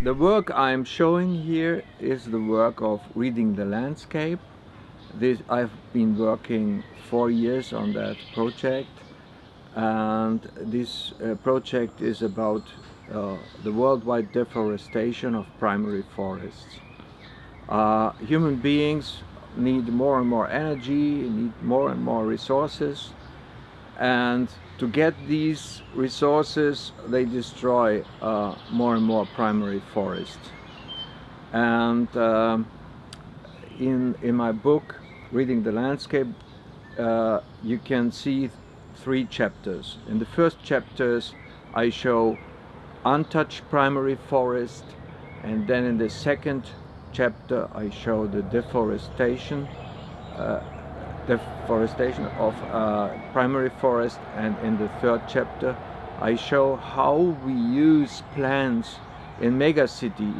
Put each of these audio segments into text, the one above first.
The work I'm showing here is the work of reading the landscape. I've been working 4 years on that project, and this project is about the worldwide deforestation of primary forests. Human beings need more and more energy, need more and more resources, and to get these resources they destroy more and more primary forest. And in my book Reading the Landscape you can see 3 chapters. In the first chapters I show untouched primary forest, and then in the second chapter I show the deforestation of primary forest, and in the third chapter I show how we use plants in megacity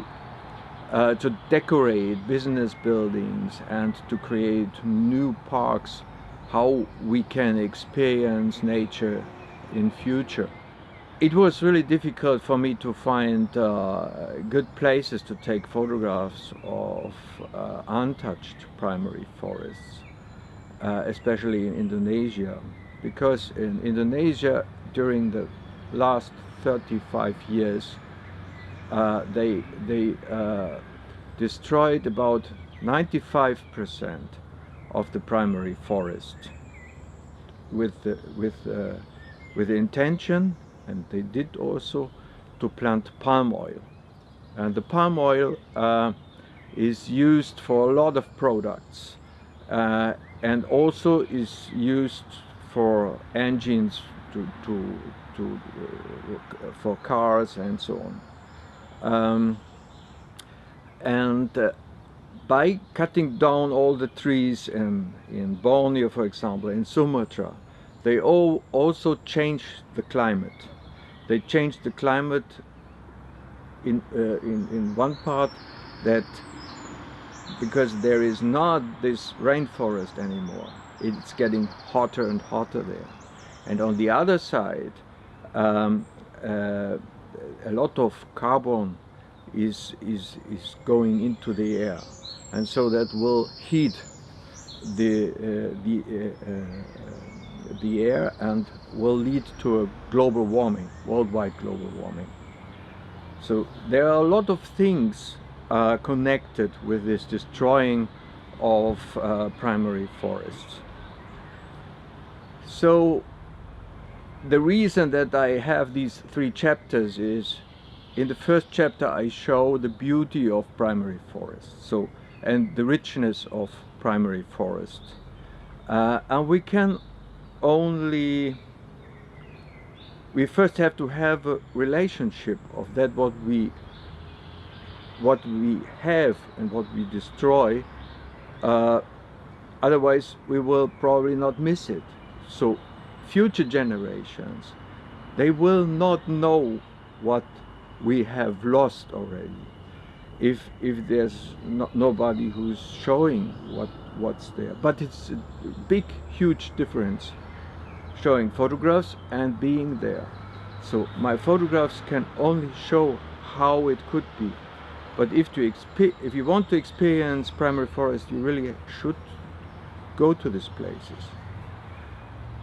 to decorate business buildings and to create new parks, how we can experience nature in future. It was really difficult for me to find good places to take photographs of untouched primary forests, especially in Indonesia, because in Indonesia during the last 35 years they destroyed about 95% of the primary forest with the intention, and they did also, to plant palm oil. And the palm oil is used for a lot of products, and also is used for engines for cars and so on. By cutting down all the trees in Borneo, for example, in Sumatra, they also changed the climate. They changed the climate in one part, that because there is not this rainforest anymore, it's getting hotter and hotter there. And on the other side, a lot of carbon is going into the air, and so that will heat the air and will lead to a global warming, worldwide global warming. So there are a lot of things connected with this destroying of primary forests. So the reason that I have these 3 chapters is, in the first chapter I show the beauty of primary forests, and the richness of primary forests, and we first have to have a relationship of that, what we have and what we destroy, otherwise we will probably not miss it. So future generations, they will not know what we have lost already if there's nobody who's showing what's there. But it's a big, huge difference showing photographs and being there. So my photographs can only show how it could be, but if you want to experience primary forest, you really should go to these places.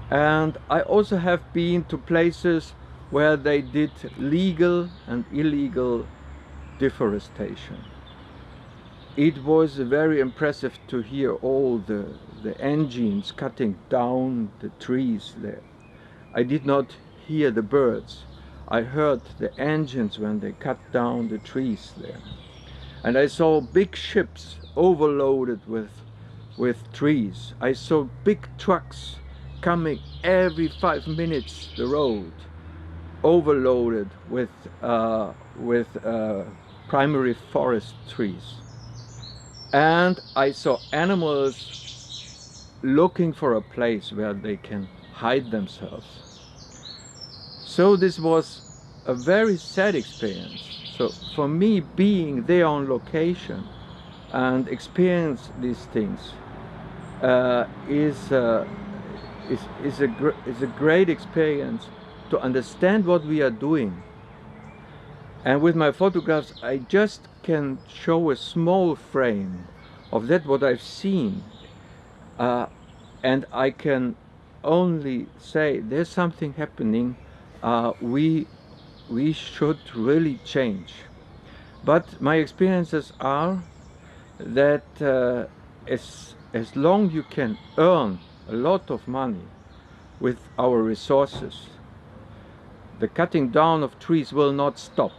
And I also have been to places where they did legal and illegal deforestation. It was very impressive to hear all the engines cutting down the trees there. I did not hear the birds. I heard the engines when they cut down the trees there. And I saw big ships overloaded with trees. I saw big trucks coming every 5 minutes the road, overloaded with primary forest trees. And I saw animals looking for a place where they can hide themselves. So this was a very sad experience. So for me, being there on location and experience these things is a great experience to understand what we are doing And with my photographs, I just can show a small frame of that what I've seen. And I can only say there's something happening. We should really change. But my experiences are that as long you can earn a lot of money with our resources, the cutting down of trees will not stop.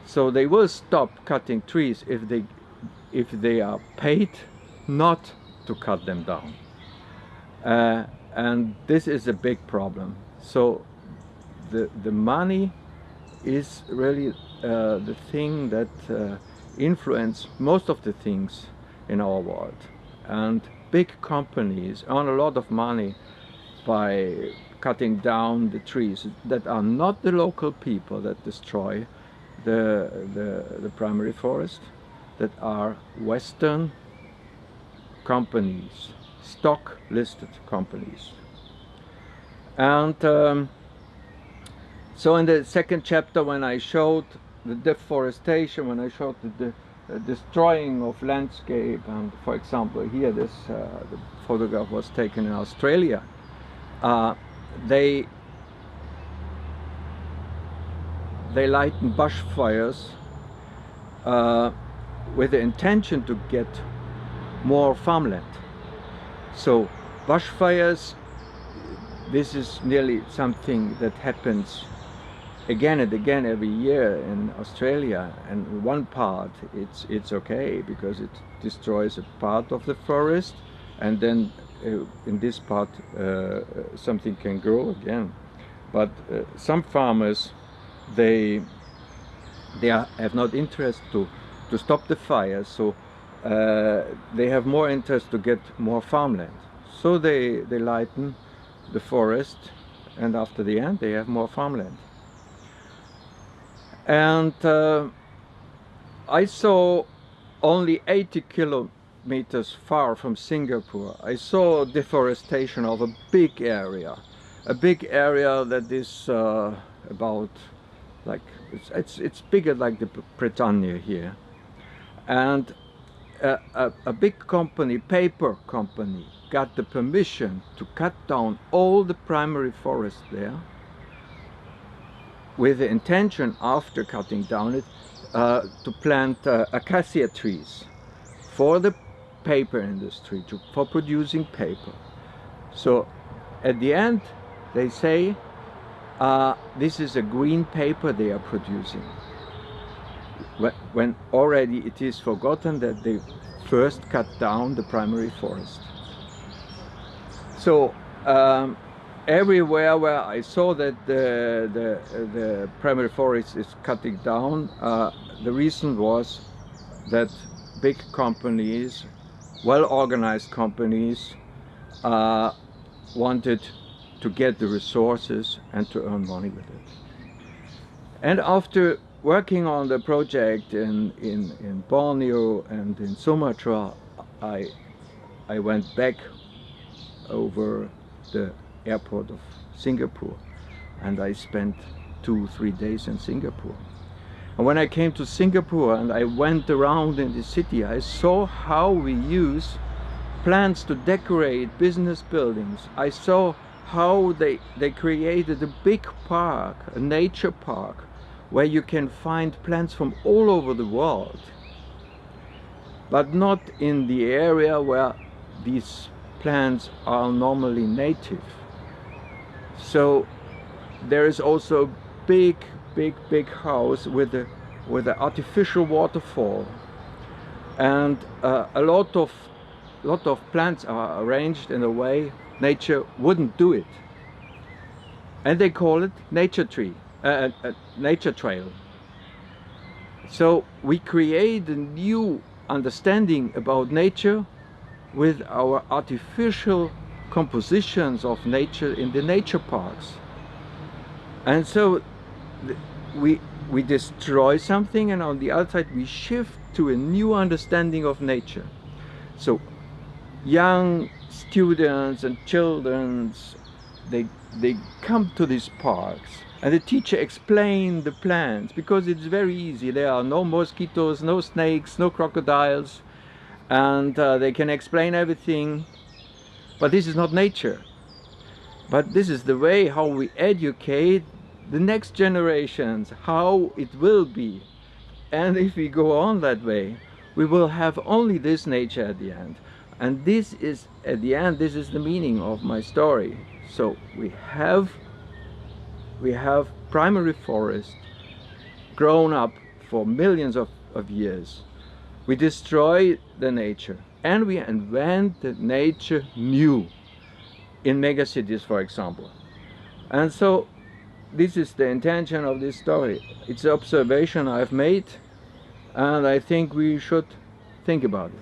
So they will stop cutting trees if they are paid not to cut them down. And this is a big problem. So the money is really the thing that influence most of the things in our world. And big companies earn a lot of money by cutting down the trees that are not the local people that destroy the primary forest, that are Western companies, stock listed companies. And so in the second chapter, when I showed the deforestation, when I showed the destroying of landscape, and for example here the photograph was taken in Australia, they lighten bushfires with the intention to get more farmland. So bushfires, this is nearly something that happens again and again every year in Australia, and one part it's okay because it destroys a part of the forest, and then in this part something can grow again. But some farmers, they have not interest to stop the fires, so they have more interest to get more farmland. So they lighten the forest, and after the end they have more farmland. And I saw only 80 kilometers far from Singapore, I saw deforestation of a big area that is about, like, it's bigger like the Britannia here. And a big company, paper company, got the permission to cut down all the primary forest there, with the intention, after cutting down it, to plant acacia trees for the paper industry, for producing paper. So at the end they say this is a green paper they are producing, when already it is forgotten that they first cut down the primary forest. So everywhere where I saw that the primary forest is cutting down, the reason was that big companies, well-organized companies, wanted to get the resources and to earn money with it. And after working on the project in Borneo and in Sumatra, I went back over the airport of Singapore, and I spent 2-3 days in Singapore. And when I came to Singapore and I went around in the city, I saw how we use plants to decorate business buildings. I saw how they created a big park, a nature park, where you can find plants from all over the world, but not in the area where these plants are normally native. So there is also a big house with an artificial waterfall, and a lot of plants are arranged in a way nature wouldn't do it, and they call it nature tree, nature trail. So we create a new understanding about nature with our artificial compositions of nature in the nature parks. And so we destroy something, and on the other side we shift to a new understanding of nature. So young students and children they come to these parks, and the teacher explains the plants, because it's very easy. There are no mosquitoes, no snakes, no crocodiles, and they can explain everything. But this is not nature. But this is the way how we educate the next generations, how it will be. And if we go on that way, we will have only this nature at the end. And this is, at the end, this is the meaning of my story. So we have primary forest grown up for millions of years. We destroy the nature, and we invent the nature new in megacities, for example. And so this is the intention of this story. It's an observation I've made, and I think we should think about it.